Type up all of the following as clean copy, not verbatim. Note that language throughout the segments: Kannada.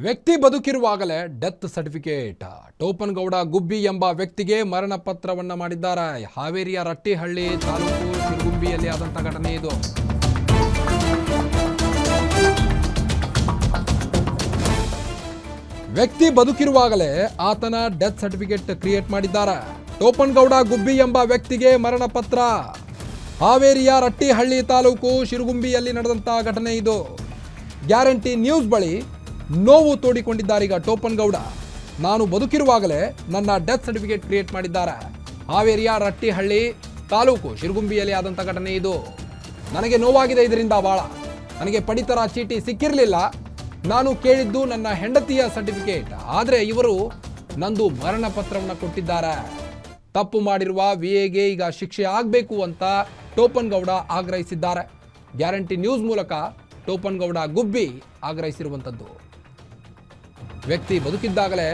ವ್ಯಕ್ತಿ ಬದುಕಿರುವಾಗಲೇ ಡೆತ್ ಸರ್ಟಿಫಿಕೇಟ್. ಟೋಪನಗೌಡ ಗುಬ್ಬಿ ಎಂಬ ವ್ಯಕ್ತಿಗೆ ಮರಣ ಪತ್ರವನ್ನ ಮಾಡಿದ್ದಾರೆ. ಹಾವೇರಿಯ ರಟ್ಟಿಹಳ್ಳಿ ತಾಲೂಕು ಶಿರಗುಂಬಿಯಲ್ಲಿ ಆದಂಥ ಘಟನೆ ಇದು. ವ್ಯಕ್ತಿ ಬದುಕಿರುವಾಗಲೇ ಆತನ ಡೆತ್ ಸರ್ಟಿಫಿಕೇಟ್ ಕ್ರಿಯೇಟ್ ಮಾಡಿದ್ದಾರೆ. ಟೋಪನಗೌಡ ಗುಬ್ಬಿ ಎಂಬ ವ್ಯಕ್ತಿಗೆ ಮರಣ ಪತ್ರ. ಹಾವೇರಿಯ ರಟ್ಟಿಹಳ್ಳಿ ತಾಲೂಕು ಶಿರಗುಂಬಿಯಲ್ಲಿ ನಡೆದಂಥ ಘಟನೆ ಇದು. ಗ್ಯಾರಂಟಿ ನ್ಯೂಸ್ ಬಳಿ ನೋವು ತೋಡಿಕೊಂಡಿದ್ದಾರೆ ಈಗ ಟೋಪನಗೌಡ. ನಾನು ಬದುಕಿರುವಾಗಲೇ ನನ್ನ ಡೆತ್ ಸರ್ಟಿಫಿಕೇಟ್ ಕ್ರಿಯೇಟ್ ಮಾಡಿದ್ದಾರೆ. ಹಾವೇರಿಯ ರಟ್ಟಿಹಳ್ಳಿ ತಾಲೂಕು ಶಿರಗುಂಬಿಯಲ್ಲಿ ಆದಂಥ ಘಟನೆ ಇದು. ನನಗೆ ನೋವಾಗಿದೆ ಇದರಿಂದ ಭಾಳ. ನನಗೆ ಪಡಿತರ ಚೀಟಿ ಸಿಕ್ಕಿರಲಿಲ್ಲ. ನಾನು ಕೇಳಿದ್ದು ನನ್ನ ಹೆಂಡತಿಯ ಸರ್ಟಿಫಿಕೇಟ್. ಆದರೆ ಇವರು ನಂದು ಮರಣ ಪತ್ರವನ್ನು ಕೊಟ್ಟಿದ್ದಾರೆ. ತಪ್ಪು ಮಾಡಿರುವ ವಿಎಗೆ ಈಗ ಶಿಕ್ಷೆ ಆಗಬೇಕು ಅಂತ ಟೋಪನಗೌಡ ಆಗ್ರಹಿಸಿದ್ದಾರೆ. ಗ್ಯಾರಂಟಿ ನ್ಯೂಸ್ ಮೂಲಕ ಟೋಪನಗೌಡ ಗುಬ್ಬಿ ಆಗ್ರಹಿಸಿರುವಂಥದ್ದು. ವ್ಯಕ್ತಿ ಬದುಕಿದ್ದಾಗಲೇ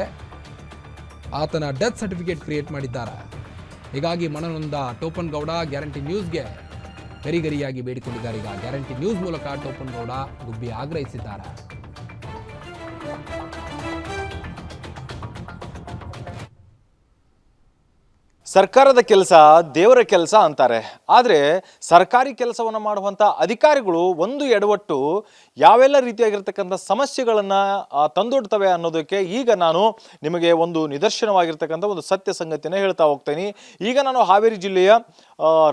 ಆತನ ಡೆತ್ ಸರ್ಟಿಫಿಕೇಟ್ ಕ್ರಿಯೇಟ್ ಮಾಡಿದ್ದಾರೆ. ಹೀಗಾಗಿ ಮನನೊಂದ ಟೋಪನಗೌಡ ಗ್ಯಾರಂಟಿ ನ್ಯೂಸ್ಗೆ ಗರಿಗರಿಯಾಗಿ ಬೇಡಿಕೊಂಡಿದ್ದಾರೆ. ಈಗ ಗ್ಯಾರಂಟಿ ನ್ಯೂಸ್ ಮೂಲಕ ಟೋಪನಗೌಡ ಗುಬ್ಬಿ ಆಗ್ರಹಿಸಿದ್ದಾರೆ. ಸರ್ಕಾರದ ಕೆಲಸ ದೇವರ ಕೆಲಸ ಅಂತಾರೆ. ಆದರೆ ಸರ್ಕಾರಿ ಕೆಲಸವನ್ನು ಮಾಡುವಂಥ ಅಧಿಕಾರಿಗಳು ಒಂದು ಎಡವಟ್ಟು ಯಾವೆಲ್ಲ ರೀತಿಯಾಗಿರ್ತಕ್ಕಂಥ ಸಮಸ್ಯೆಗಳನ್ನು ತಂದೊಡ್ತವೆ ಅನ್ನೋದಕ್ಕೆ ಈಗ ನಾನು ನಿಮಗೆ ಒಂದು ನಿದರ್ಶನವಾಗಿರ್ತಕ್ಕಂಥ ಒಂದು ಸತ್ಯ ಸಂಗತಿಯನ್ನು ಹೇಳ್ತಾ ಹೋಗ್ತೀನಿ. ಈಗ ನಾನು ಹಾವೇರಿ ಜಿಲ್ಲೆಯ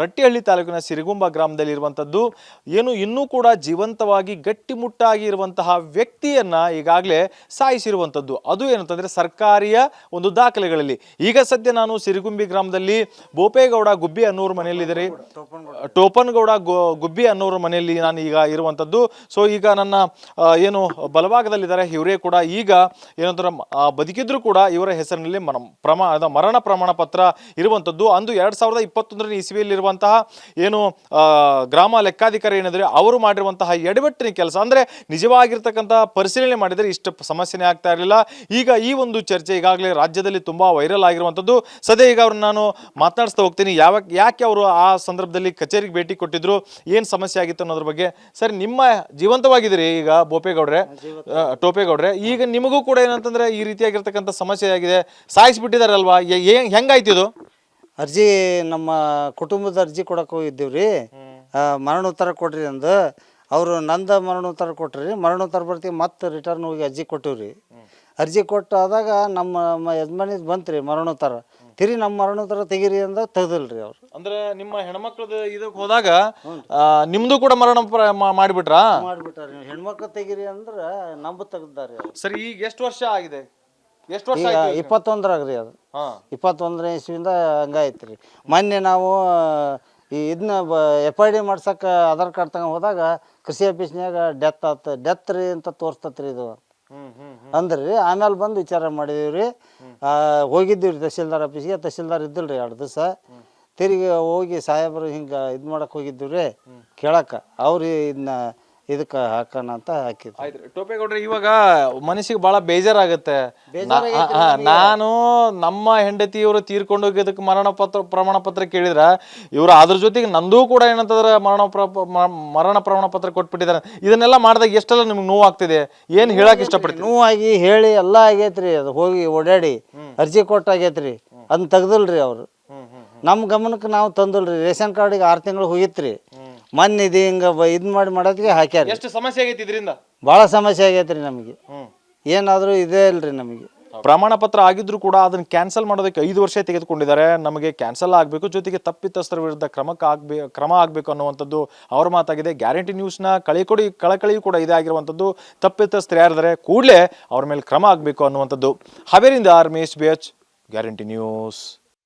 ರಟ್ಟಿಹಳ್ಳಿ ತಾಲೂಕಿನ ಸಿರಿಗುಂಬ ಗ್ರಾಮದಲ್ಲಿರುವಂಥದ್ದು ಏನು ಇನ್ನೂ ಕೂಡ ಜೀವಂತವಾಗಿ ಗಟ್ಟಿಮುಟ್ಟಾಗಿ ಇರುವಂತಹ ವ್ಯಕ್ತಿಯನ್ನು ಈಗಾಗಲೇ ಸಾಯಿಸಿರುವಂಥದ್ದು. ಅದು ಏನಂತಂದರೆ ಸರ್ಕಾರಿಯ ಒಂದು ದಾಖಲೆಗಳಲ್ಲಿ. ಈಗ ಸದ್ಯ ನಾನು ಸಿರಿಗುಂಬಿ ಗ್ರಾಮದಲ್ಲಿ ಬೋಪೇಗೌಡ ಗುಬ್ಬಿ ಅನ್ನೋರ ಮನೆಯಲ್ಲಿದ್ದಾರೆ. ಟೋಪನಗೌಡ ಗುಬ್ಬಿ ಅನ್ನೋರ ಮನೆಯಲ್ಲಿ ನಾನು ಈಗ ಇರುವಂಥದ್ದು. ಸೊ ಈಗ ನನ್ನ ಏನು ಬಲಭಾಗದಲ್ಲಿದ್ದಾರೆ ಇವರೇ ಕೂಡ ಈಗ ಏನಂತಾರೆ ಬದುಕಿದ್ರು ಕೂಡ ಇವರ ಹೆಸರಿನಲ್ಲಿ ಮರಣ ಪ್ರಮಾಣ ಪತ್ರ ಇರುವಂಥದ್ದು. ಅಂದು 2021ನೇ ಇಸ್ವಿಯಲ್ಲಿರುವಂತಹ ಏನು ಗ್ರಾಮ ಲೆಕ್ಕಾಧಿಕಾರಿ ಏನಿದ್ರೆ ಅವರು ಮಾಡಿರುವಂತಹ ಎಡವಟ್ಟಿನ ಕೆಲಸ. ಅಂದರೆ ನಿಜವಾಗಿರ್ತಕ್ಕಂಥ ಪರಿಶೀಲನೆ ಮಾಡಿದರೆ ಇಷ್ಟು ಸಮಸ್ಯೆನೇ ಆಗ್ತಾ ಇರಲಿಲ್ಲ. ಈಗ ಈ ಒಂದು ಚರ್ಚೆ ಈಗಾಗಲೇ ರಾಜ್ಯದಲ್ಲಿ ತುಂಬಾ ವೈರಲ್ ಆಗಿರುವಂಥದ್ದು. ಸದ್ಯ ಈಗ ಅವ್ರನ್ನ ನಾನು ಮಾತನಾಡಿಸ್ತಾ ಹೋಗ್ತೀನಿ. ಯಾಕೆ ಅವರು ಆ ಸಂದರ್ಭದಲ್ಲಿ ಕಚೇರಿಗೆ ಭೇಟಿ ಕೊಟ್ಟಿದ್ರು, ಏನು ಸಮಸ್ಯೆ ಆಗಿತ್ತು ಅನ್ನೋದ್ರ ಬಗ್ಗೆ. ಸರ್, ನಿಮ್ಮ ಜೀವಂತವಾಗಿದ್ದೀರಿ ಈಗ ಟೋಪೇಗೌಡ್ರೆ. ಈಗ ನಿಮಗೂ ಕೂಡ ಏನಂತಂದ್ರೆ ಈ ರೀತಿಯಾಗಿರ್ತಕ್ಕಂಥ ಸಮಸ್ಯೆ ಆಗಿದೆ, ಸಾಯಿಸ್ಬಿಟ್ಟಿದಾರಲ್ವಾ, ಹೆಂಗಾಯ್ತಿದು? ಅರ್ಜಿ ನಮ್ಮ ಕುಟುಂಬದ ಅರ್ಜಿ ಕೊಡಕ್ಕೆ ಹೋಗಿದ್ದೀವ್ರಿ. ಮರಣೋತ್ತರ ಕೊಟ್ರಿ ಅಂದು ಅವರು ನಂದ ಮರಣೋತ್ತರ ಮರಣೋತ್ತರ ಬರ್ತೀವಿ ಮತ್ತೆ ರಿಟರ್ನ್ ಹೋಗಿ ಅರ್ಜಿ ಕೊಟ್ಟಿವ್ರಿ. ಅರ್ಜಿ ಕೊಟ್ಟು ಆದಾಗ ನಮ್ಮ ಯಜಮಾನಿದ್ ಬಂತ್ರಿ ಮರಣೋತ್ತರ. ತಿರಿ ನಮ್ಮ ಮರಣೋತ್ತರ ತೆಗೀರಿ ಅಂದ ತೆಗ್ದಿಲ್ರಿ ಅವ್ರು. ಅಂದ್ರೆ ನಿಮ್ಮ ಹೆಣ್ಮಕ್ಳದ ಇದಕ್ಕೆ ಹೋದಾಗ ನಿಮ್ದು ಕೂಡ ಮರಣ ಮಾಡಿಬಿಟ್ರಾ? ಮಾಡ್ಬಿಟ್ಟಾರ. ಹೆಣ್ಮಕ್ಳು ತೆಗೀರಿ ಅಂದ್ರ ನಂಬ ತೆಗ್ದಾರಿ. ಸರಿ, ಈಗ ಎಷ್ಟು ವರ್ಷ ಆಗಿದೆ? ಎಷ್ಟು ವರ್ಷ? 21ರಾಗ್ರಿ ಅದು. 21ನೇ ಇಸ್ವಿಯಿಂದ ಹಂಗಾಯ್ತ್ರಿ. ಮೊನ್ನೆ ನಾವು ಇದನ್ನ FID ಮಾಡ್ಸಕ್ಕೆ ಆಧಾರ್ ಕಾರ್ಡ್ ತಗೊಂಡ್ ಹೋದಾಗ ಕೃಷಿ ಆಫೀಸ್ನ್ಯಾಗ ಡೆತ್ ರೀ ಅಂತ ತೋರಿಸ್ತತ್ರಿ ಇದು ಅಂದ್ರಿ. ಆಮೇಲೆ ಬಂದು ವಿಚಾರ ಮಾಡಿದೀವ್ರಿ. ಹೋಗಿದ್ದೀವ್ರಿ ತಹಸೀಲ್ದಾರ್ ಆಫೀಸ್ಗೆ. ತಹಸೀಲ್ದಾರ್ ಇದ್ದಿಲ್ರಿ 2 ದಿವಸ. ತಿರುಗಿ ಹೋಗಿ ಸಾಹೇಬರು ಹಿಂಗೆ ಇದು ಮಾಡಕ್ಕೆ ಹೋಗಿದ್ದೀವ್ರಿ ಕೇಳಕ್ಕೆ. ಅವ್ರು ಇದಕ್ಕೆ ಹಾಕೋಣ ಅಂತ ಹಾಕಿದ್ರು. ಆಯ್ತು ಟೋಪೇಗೌಡ್ರೆ, ಇವಾಗ ಮನಸ್ಸಿಗೆ ಭಾಳ ಬೇಜಾರಾಗುತ್ತೆ. ನಾನು ನಮ್ಮ ಹೆಂಡತಿಯವರು ತೀರ್ಕೊಂಡು ಹೋಗಿದ್ದಕ್ಕೆ ಪ್ರಮಾಣ ಪತ್ರ ಕೇಳಿದ್ರ ಇವರು ಅದ್ರ ಜೊತೆಗೆ ನಂದು ಕೂಡ ಏನಂತಂದ್ರೆ ಮರಣ ಪ್ರಮಾಣ ಪತ್ರ ಕೊಟ್ಬಿಟ್ಟಿದ್ದಾರೆ. ಇದನ್ನೆಲ್ಲ ಮಾಡಿದಾಗ ಎಷ್ಟೆಲ್ಲ ನಿಮ್ಗೆ ನೋವು ಆಗ್ತಿದೆ, ಏನು ಹೇಳಕ್ ಇಷ್ಟಪಡ್ತೀನಿ? ನೋವಾಗಿ ಹೇಳಿ ಎಲ್ಲ ಆಗೈತ್ರಿ. ಅದು ಹೋಗಿ ಓಡಾಡಿ ಅರ್ಜಿ ಕೊಟ್ಟಾಗೈತ್ರಿ. ಅದನ್ನ ತೆಗ್ದಿಲ್ರಿ ಅವರು. ನಮ್ಮ ಗಮನಕ್ಕೆ ನಾವು ತಂದಿಲ್ರಿ. ರೇಷನ್ ಕಾರ್ಡಿಗೆ 6 ತಿಂಗಳು ಹೋಗಿತ್ರಿ. ಮೊನ್ನೆ ಇದು ಹಿಂಗ ಮಾಡೋದಕ್ಕೆ ಹಾಕ್ಯಾರ. ಎಷ್ಟು ಸಮಸ್ಯೆ ಆಗೈತಿ ಇದರಿಂದ? ಭಾಳ ಸಮಸ್ಯೆ ಆಗೈತ್ರಿ ನಮಗೆ. ಏನಾದರೂ ಇದೇ ಇಲ್ರಿ ನಮಗೆ. ಪ್ರಮಾಣ ಪತ್ರ ಆಗಿದ್ರು ಕೂಡ ಅದನ್ನ ಕ್ಯಾನ್ಸಲ್ ಮಾಡೋದಕ್ಕೆ 5 ವರ್ಷ ತೆಗೆದುಕೊಂಡಿದ್ದಾರೆ. ನಮಗೆ ಕ್ಯಾನ್ಸಲ್ ಆಗಬೇಕು, ಜೊತೆಗೆ ತಪ್ಪಿತಸ್ಥರ ವಿರುದ್ಧ ಕ್ರಮ ಆಗಬೇಕು ಅನ್ನುವಂಥದ್ದು ಅವ್ರ ಮಾತಾಗಿದೆ. ಗ್ಯಾರಂಟಿ ನ್ಯೂಸ್ನ ಕಳಕಳಿಯೂ ಕೂಡ ಇದೇ ಆಗಿರುವಂಥದ್ದು. ತಪ್ಪಿತಸ್ಥರು ಯಾರಿದ್ದಾರೆ ಕೂಡಲೇ ಅವ್ರ ಮೇಲೆ ಕ್ರಮ ಆಗಬೇಕು ಅನ್ನುವಂಥದ್ದು. ಹಾವೇರಿಯಿಂದ ರಮೇಶ್ BH, ಗ್ಯಾರಂಟಿ ನ್ಯೂಸ್.